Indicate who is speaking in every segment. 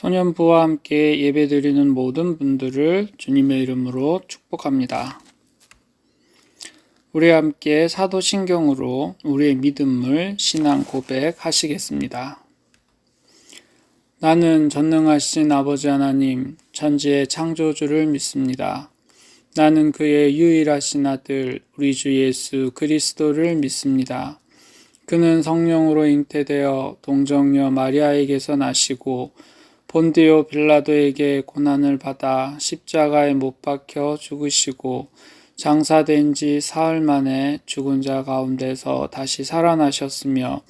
Speaker 1: 소년부와 함께 예배드리는 모든 분들을 주님의 이름으로 축복합니다. 우리 함께 사도신경으로 우리의 믿음을 신앙 고백하시겠습니다. 나는 전능하신 아버지 하나님, 천지의 창조주를 믿습니다. 나는 그의 유일하신 아들, 우리 주 예수 그리스도를 믿습니다. 그는 성령으로 잉태되어 동정녀 마리아에게서 나시고 본디오 빌라도에게 고난을 받아 십자가에 못 박혀 죽으시고 장사된 지 사흘 만에 죽은 자 가운데서 다시 살아나셨으며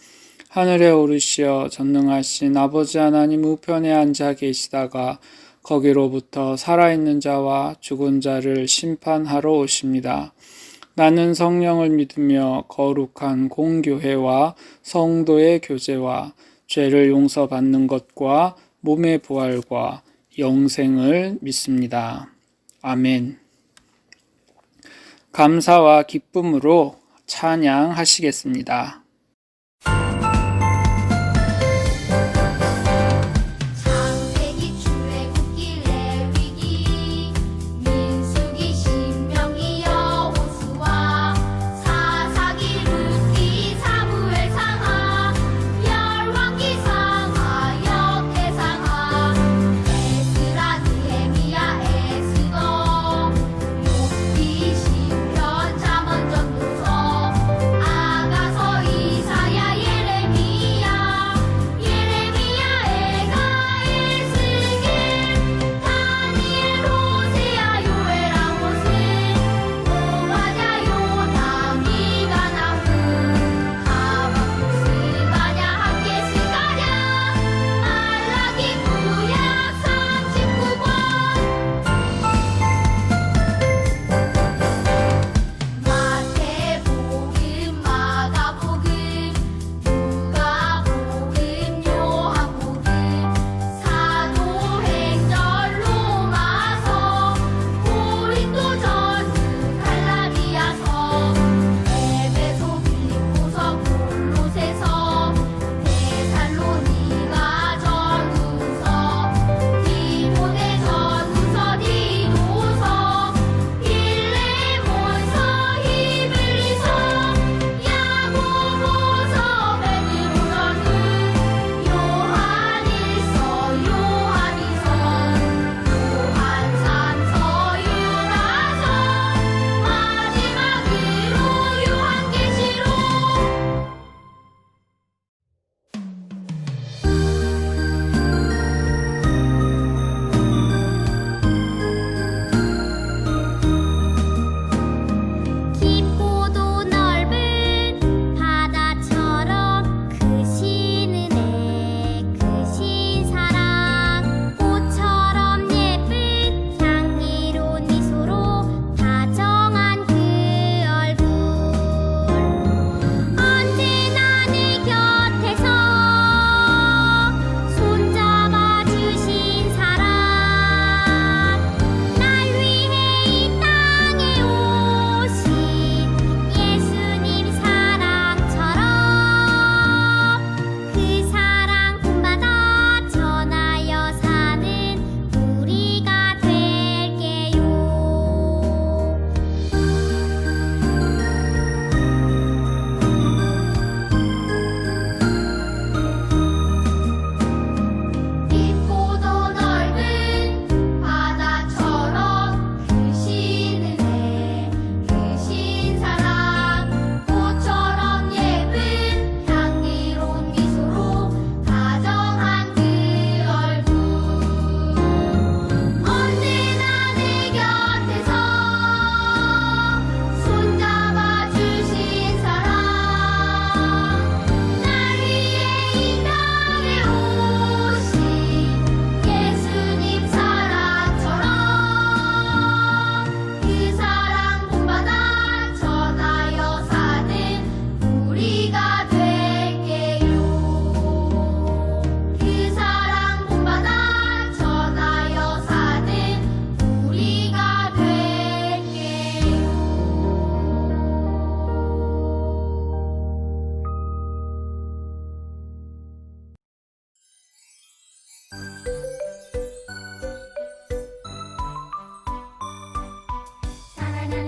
Speaker 1: 하늘에 오르시어 전능하신 아버지 하나님 우편에 앉아 계시다가 거기로부터 살아있는 자와 죽은 자를 심판하러 오십니다. 나는 성령을 믿으며 거룩한 공교회와 성도의 교제와 죄를 용서받는 것과 몸의 부활과 영생을 믿습니다. 아멘. 감사와 기쁨으로 찬양하시겠습니다.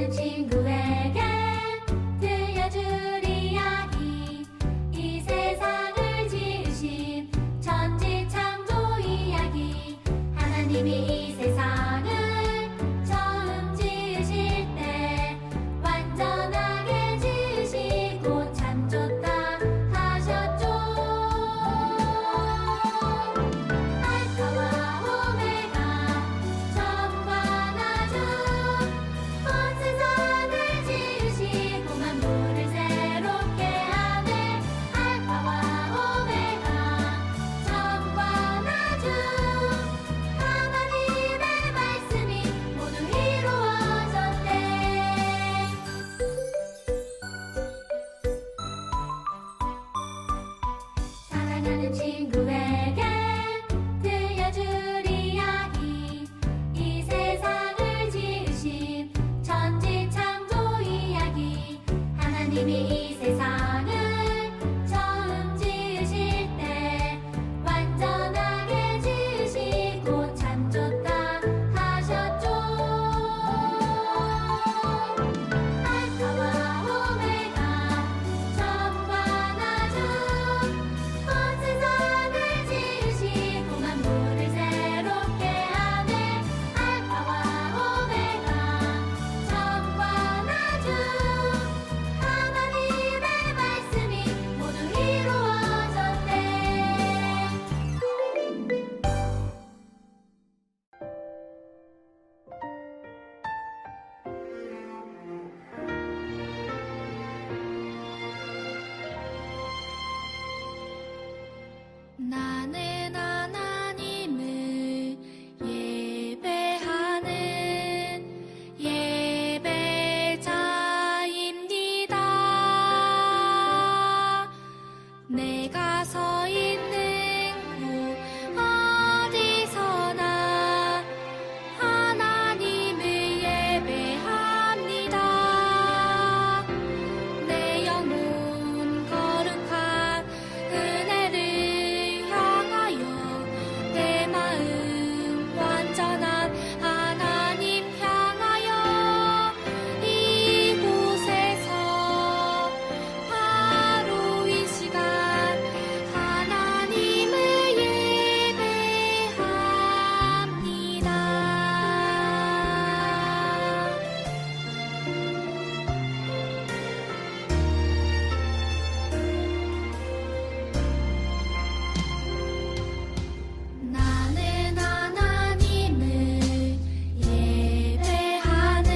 Speaker 2: 사랑하는 친구에게 들려줄 이야기, 이 세상을 지으신 천지창조 이야기. 하나님이 이 세상을 처음 지으실 때 완전하게 지으시고 참 좋다 하셨죠. 알파와 오메가, 처음과 나중, 온 세상을 지으시고 만물을 새롭게 하네. 알파와 오메가, 처음과 나중, 하나님의 말씀이 모두 이루어졌네. 사랑하는 친구에게 들려줄 이야기, 이 세상을 지으신 천지창조 이야기. 하나님이 이 세상을 처음 지으실 때 완전하게 지으시고 참 좋다 하셨죠. 알파와 오메가, 처음과 나중, 온 세상을 지으시고 만물을 새롭게 하네. 알파와 오메가, 처음과 나중, 하나님의 말씀이 모두 이루어졌네. 나는 하나님을 예배하는 예배자입니다. 내가 서 있는 곳 어디서나 하나님을 예배합니다. 내 영혼 거룩한 은혜를 향하여, 내 마음 완전한 하나님 향하여, 이곳에서 바로 이 시간 하나님을 예배합니다. 나는 하나님을 예배하는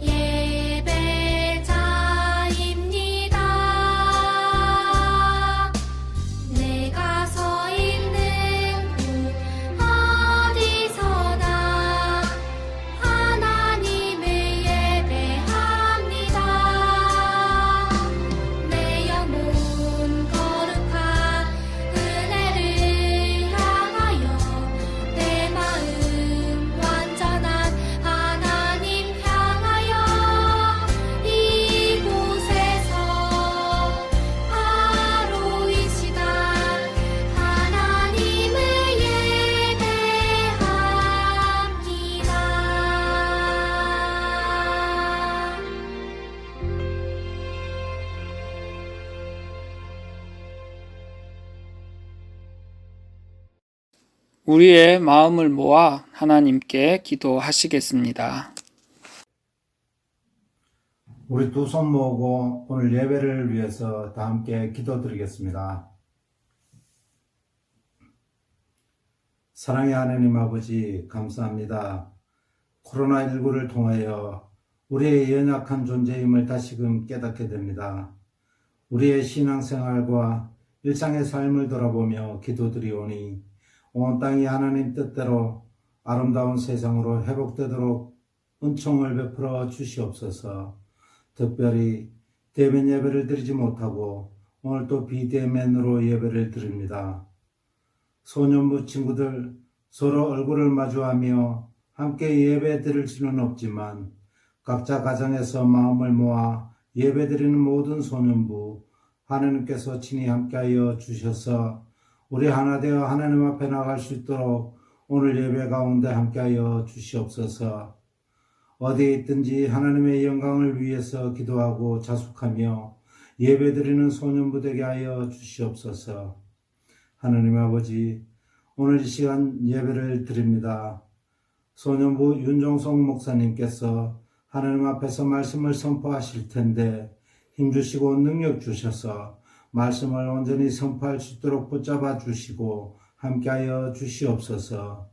Speaker 2: 예배자입니다. 내가 서 있는 곳 어디서나 하나님을 예배합니다. 내 영혼 거룩한 은혜를 향하여, 내 마음 완전한 하나님 향하여, 이곳에서 바로 이 시간 하나님을 예배합니다.
Speaker 1: 우리의 마음을 모아 하나님께 기도하시겠습니다.
Speaker 3: 우리 두 손 모으고 오늘 예배를 위해서 다 함께 기도드리겠습니다. 사랑의 하나님 아버지, 감사합니다. 코로나19를 통하여 우리의 연약한 존재임을 다시금 깨닫게 됩니다. 우리의 신앙생활과 일상의 삶을 돌아보며 기도드리오니 온 땅이 하나님 뜻대로 아름다운 세상으로 회복되도록 은총을 베풀어 주시옵소서. 특별히 대면 예배를 드리지 못하고 오늘 또 비대면으로 예배를 드립니다. 소년부 친구들 서로 얼굴을 마주하며 함께 예배 드릴 수는 없지만 각자 가정에서 마음을 모아 예배 드리는 모든 소년부 하나님께서 친히 함께하여 주셔서 우리 하나 되어 하나님 앞에 나갈 수 있도록 오늘 예배 가운데 함께하여 주시옵소서. 어디에 있든지 하나님의 영광을 위해서 기도하고 자숙하며 예배드리는 소년부 되게 하여 주시옵소서. 하나님 아버지, 오늘 이 시간 예배를 드립니다. 소년부 윤종성 목사님께서 하나님 앞에서 말씀을 선포하실 텐데 힘주시고 능력 주셔서 말씀을 온전히 선포할 수 있도록 붙잡아 주시고 함께하여 주시옵소서.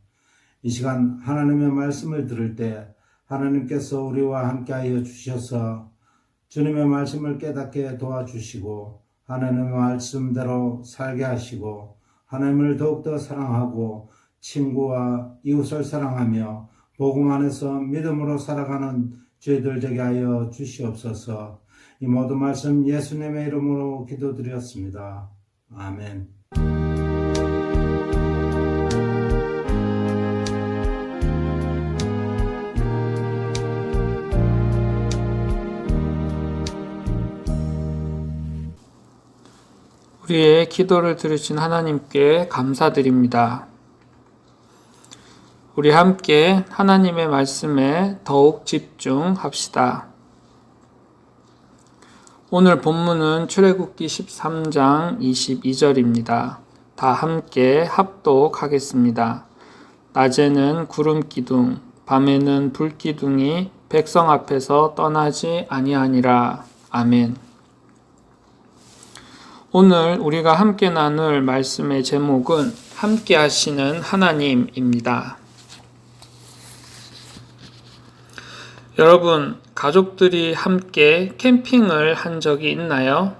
Speaker 3: 이 시간 하나님의 말씀을 들을 때 하나님께서 우리와 함께하여 주셔서 주님의 말씀을 깨닫게 도와주시고 하나님의 말씀대로 살게 하시고 하나님을 더욱더 사랑하고 친구와 이웃을 사랑하며 복음 안에서 믿음으로 살아가는 저희들 되게 하여 주시옵소서. 이 모든 말씀 예수님의 이름으로 기도드렸습니다. 아멘.
Speaker 1: 우리의 기도를 들으신 하나님께 감사드립니다. 우리 함께 하나님의 말씀에 더욱 집중합시다. 오늘 본문은 출애굽기 13장 22절입니다. 다 함께 합독하겠습니다. 낮에는 구름 기둥, 밤에는 불 기둥이 백성 앞에서 떠나지 아니하니라. 아멘. 오늘 우리가 함께 나눌 말씀의 제목은 함께 하시는 하나님입니다. 여러분, 가족들이 함께 캠핑을 한 적이 있나요?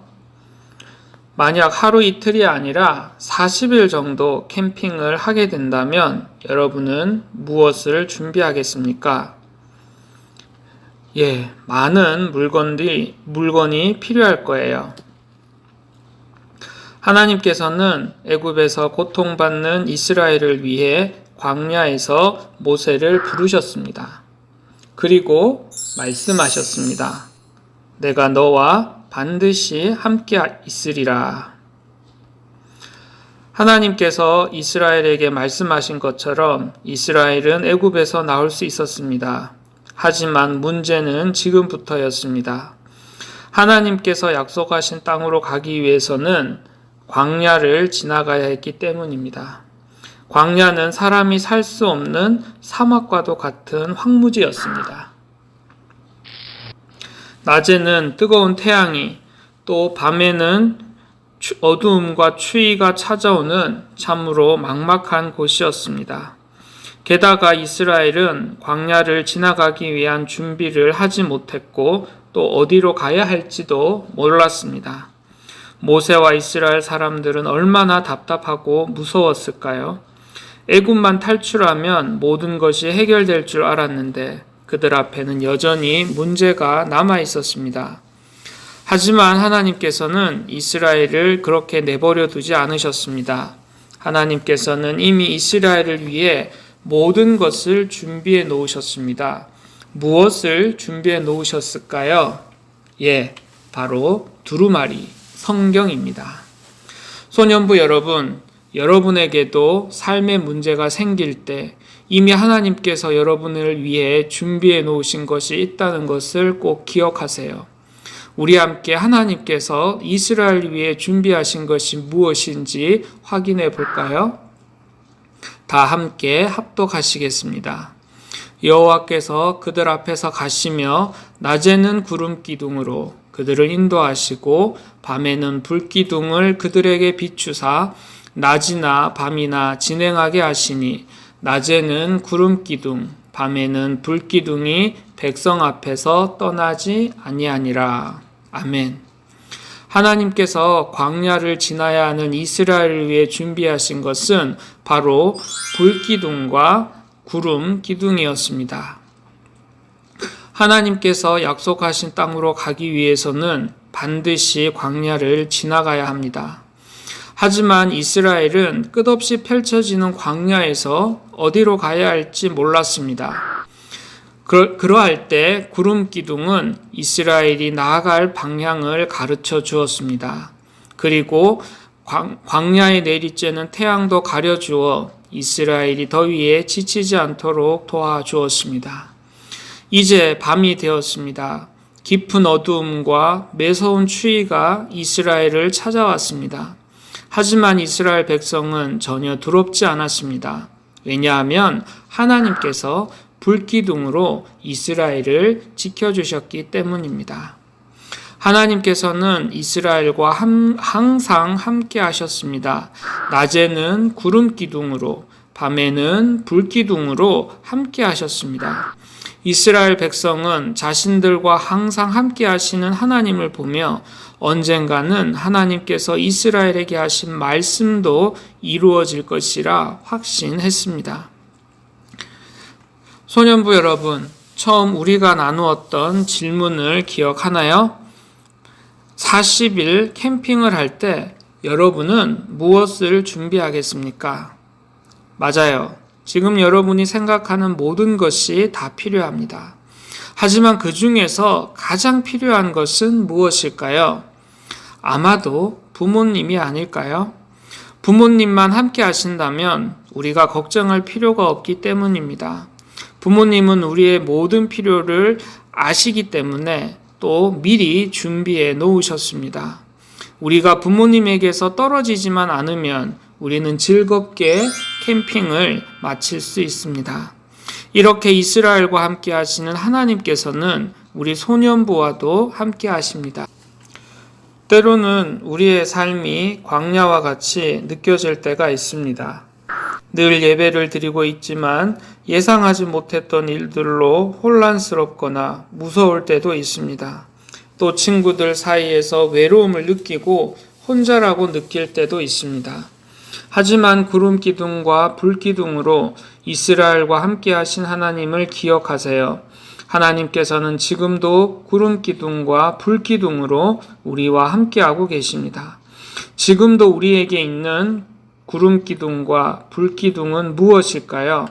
Speaker 1: 만약 하루 이틀이 아니라 40일 정도 캠핑을 하게 된다면 여러분은 무엇을 준비하겠습니까? 많은 물건이 필요할 거예요. 하나님께서는 애굽에서 고통받는 이스라엘을 위해 광야에서 모세를 부르셨습니다. 그리고 말씀하셨습니다. 내가 너와 반드시 함께 있으리라. 하나님께서 이스라엘에게 말씀하신 것처럼 이스라엘은 애굽에서 나올 수 있었습니다. 하지만 문제는 지금부터였습니다. 하나님께서 약속하신 땅으로 가기 위해서는 광야를 지나가야 했기 때문입니다. 광야는 사람이 살 수 없는 사막과도 같은 황무지였습니다. 낮에는 뜨거운 태양이, 또 밤에는 어두움과 추위가 찾아오는 참으로 막막한 곳이었습니다. 게다가 이스라엘은 광야를 지나가기 위한 준비를 하지 못했고 또 어디로 가야 할지도 몰랐습니다. 모세와 이스라엘 사람들은 얼마나 답답하고 무서웠을까요? 애굽만 탈출하면 모든 것이 해결될 줄 알았는데 그들 앞에는 여전히 문제가 남아 있었습니다. 하지만 하나님께서는 이스라엘을 그렇게 내버려 두지 않으셨습니다. 하나님께서는 이미 이스라엘을 위해 모든 것을 준비해 놓으셨습니다. 무엇을 준비해 놓으셨을까요? 바로 두루마리, 성경입니다. 소년부 여러분, 여러분에게도 삶의 문제가 생길 때 이미 하나님께서 여러분을 위해 준비해 놓으신 것이 있다는 것을 꼭 기억하세요. 우리 함께 하나님께서 이스라엘을 위해 준비하신 것이 무엇인지 확인해 볼까요? 다 함께 합독하시겠습니다. 여호와께서 그들 앞에서 가시며 낮에는 구름 기둥으로 그들을 인도하시고 밤에는 불 기둥을 그들에게 비추사 낮이나 밤이나 진행하게 하시니 낮에는 구름 기둥, 밤에는 불 기둥이 백성 앞에서 떠나지 아니하니라. 아멘. 하나님께서 광야를 지나야 하는 이스라엘을 위해 준비하신 것은 바로 불 기둥과 구름 기둥이었습니다. 하나님께서 약속하신 땅으로 가기 위해서는 반드시 광야를 지나가야 합니다. 하지만 이스라엘은 끝없이 펼쳐지는 광야에서 어디로 가야 할지 몰랐습니다. 그러할 때 구름 기둥은 이스라엘이 나아갈 방향을 가르쳐 주었습니다. 그리고 광야에 내리쬐는 태양도 가려주어 이스라엘이 더위에 지치지 않도록 도와주었습니다. 이제 밤이 되었습니다. 깊은 어두움과 매서운 추위가 이스라엘을 찾아왔습니다. 하지만 이스라엘 백성은 전혀 두렵지 않았습니다. 왜냐하면 하나님께서 불기둥으로 이스라엘을 지켜주셨기 때문입니다. 하나님께서는 이스라엘과 항상 함께 하셨습니다. 낮에는 구름 기둥으로, 밤에는 불기둥으로 함께 하셨습니다. 이스라엘 백성은 자신들과 항상 함께 하시는 하나님을 보며 언젠가는 하나님께서 이스라엘에게 하신 말씀도 이루어질 것이라 확신했습니다. 소년부 여러분, 처음 우리가 나누었던 질문을 기억하나요? 40일 캠핑을 할 때 여러분은 무엇을 준비하겠습니까? 맞아요. 지금 여러분이 생각하는 모든 것이 다 필요합니다. 하지만 그 중에서 가장 필요한 것은 무엇일까요? 아마도 부모님이 아닐까요? 부모님만 함께 하신다면 우리가 걱정할 필요가 없기 때문입니다. 부모님은 우리의 모든 필요를 아시기 때문에 또 미리 준비해 놓으셨습니다. 우리가 부모님에게서 떨어지지만 않으면 우리는 즐겁게 캠핑을 마칠 수 있습니다. 이렇게 이스라엘과 함께 하시는 하나님께서는 우리 소년부와도 함께 하십니다. 때로는 우리의 삶이 광야와 같이 느껴질 때가 있습니다. 늘 예배를 드리고 있지만 예상하지 못했던 일들로 혼란스럽거나 무서울 때도 있습니다. 또 친구들 사이에서 외로움을 느끼고 혼자라고 느낄 때도 있습니다. 하지만 구름 기둥과 불 기둥으로 이스라엘과 함께 하신 하나님을 기억하세요. 하나님께서는 지금도 구름 기둥과 불 기둥으로 우리와 함께하고 계십니다. 지금도 우리에게 있는 구름 기둥과 불 기둥은 무엇일까요?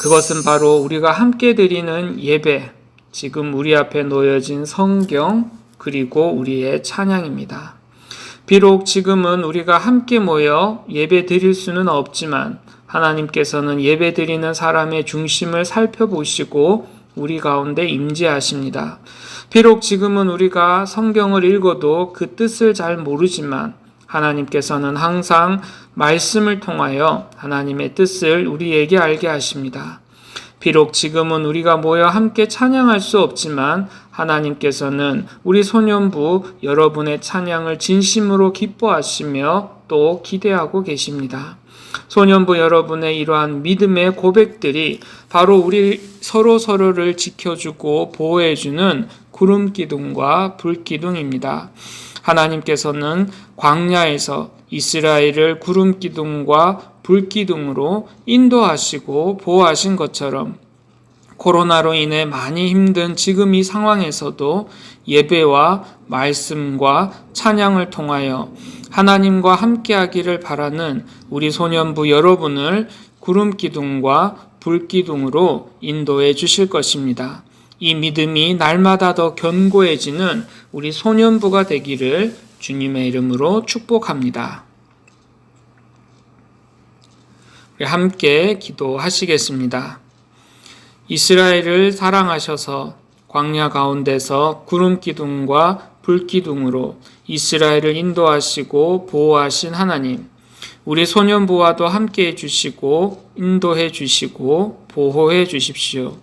Speaker 1: 그것은 바로 우리가 함께 드리는 예배, 지금 우리 앞에 놓여진 성경, 그리고 우리의 찬양입니다. 비록 지금은 우리가 함께 모여 예배 드릴 수는 없지만 하나님께서는 예배 드리는 사람의 중심을 살펴보시고 우리 가운데 임재하십니다. 비록 지금은 우리가 성경을 읽어도 그 뜻을 잘 모르지만 하나님께서는 항상 말씀을 통하여 하나님의 뜻을 우리에게 알게 하십니다. 비록 지금은 우리가 모여 함께 찬양할 수 없지만 하나님께서는 우리 소년부 여러분의 찬양을 진심으로 기뻐하시며 또 기대하고 계십니다. 소년부 여러분의 이러한 믿음의 고백들이 바로 우리 서로를 지켜주고 보호해주는 구름 기둥과 불 기둥입니다. 하나님께서는 광야에서 이스라엘을 구름 기둥과 불 기둥으로 인도하시고 보호하신 것처럼 코로나로 인해 많이 힘든 지금 이 상황에서도 예배와 말씀과 찬양을 통하여 하나님과 함께하기를 바라는 우리 소년부 여러분을 구름 기둥과 불 기둥으로 인도해 주실 것입니다. 이 믿음이 날마다 더 견고해지는 우리 소년부가 되기를 주님의 이름으로 축복합니다. 우리 함께 기도하시겠습니다. 이스라엘을 사랑하셔서 광야 가운데서 구름 기둥과 불 기둥으로 이스라엘을 인도하시고 보호하신 하나님, 우리 소년부와도 함께 해주시고 인도해 주시고 보호해 주십시오.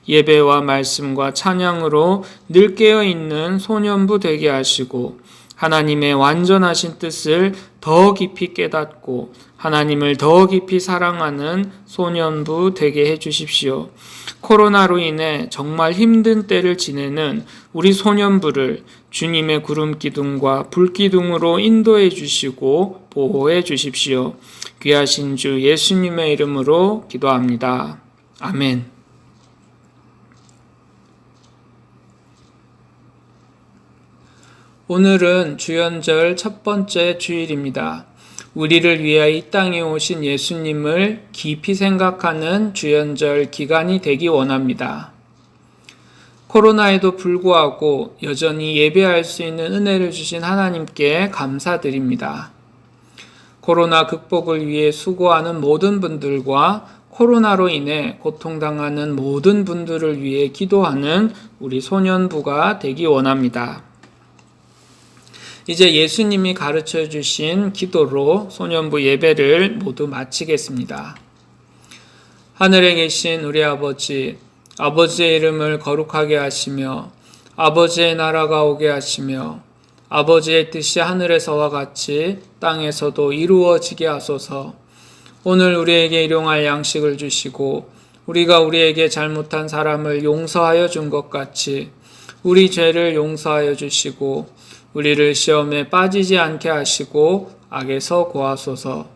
Speaker 1: 예배와 말씀과 찬양으로 늘 깨어있는 소년부 되게 하시고 하나님의 완전하신 뜻을 더 깊이 깨닫고 하나님을 더 깊이 사랑하는 소년부 되게 해주십시오. 코로나로 인해 정말 힘든 때를 지내는 우리 소년부를 주님의 구름 기둥과 불 기둥으로 인도해 주시고 보호해 주십시오. 귀하신 주 예수님의 이름으로 기도합니다. 아멘. 오늘은 주연절 첫 번째 주일입니다. 우리를 위하여 이 땅에 오신 예수님을 깊이 생각하는 주연절 기간이 되기 원합니다. 코로나에도 불구하고 여전히 예배할 수 있는 은혜를 주신 하나님께 감사드립니다. 코로나 극복을 위해 수고하는 모든 분들과 코로나로 인해 고통당하는 모든 분들을 위해 기도하는 우리 소년부가 되기 원합니다. 이제 예수님이 가르쳐 주신 기도로 소년부 예배를 모두 마치겠습니다. 하늘에 계신 우리 아버지, 아버지의 이름을 거룩하게 하시며 아버지의 나라가 오게 하시며 아버지의 뜻이 하늘에서와 같이 땅에서도 이루어지게 하소서. 오늘 우리에게 일용할 양식을 주시고 우리가 우리에게 잘못한 사람을 용서하여 준 것 같이 우리 죄를 용서하여 주시고 우리를 시험에 빠지지 않게 하시고 악에서 구하소서.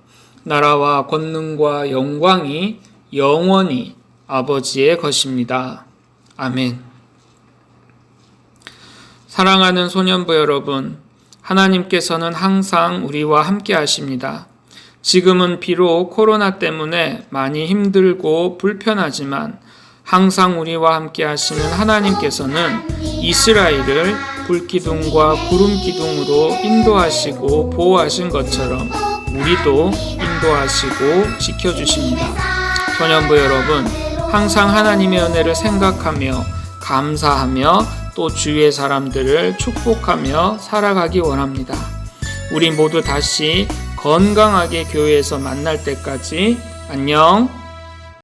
Speaker 1: 나라와 권능과 영광이 영원히 아버지의 것입니다. 아멘. 사랑하는 소년부 여러분, 하나님께서는 항상 우리와 함께 하십니다. 지금은 비록 코로나 때문에 많이 힘들고 불편하지만 항상 우리와 함께 하시는 하나님께서는 이스라엘을 불기둥과 구름기둥으로 인도하시고 보호하신 것처럼 우리도 인도하시고 지켜주십니다. 소년부 여러분, 항상 하나님의 은혜를 생각하며 감사하며 또 주위의 사람들을 축복하며 살아가기 원합니다. 우리 모두 다시 건강하게 교회에서 만날 때까지 안녕.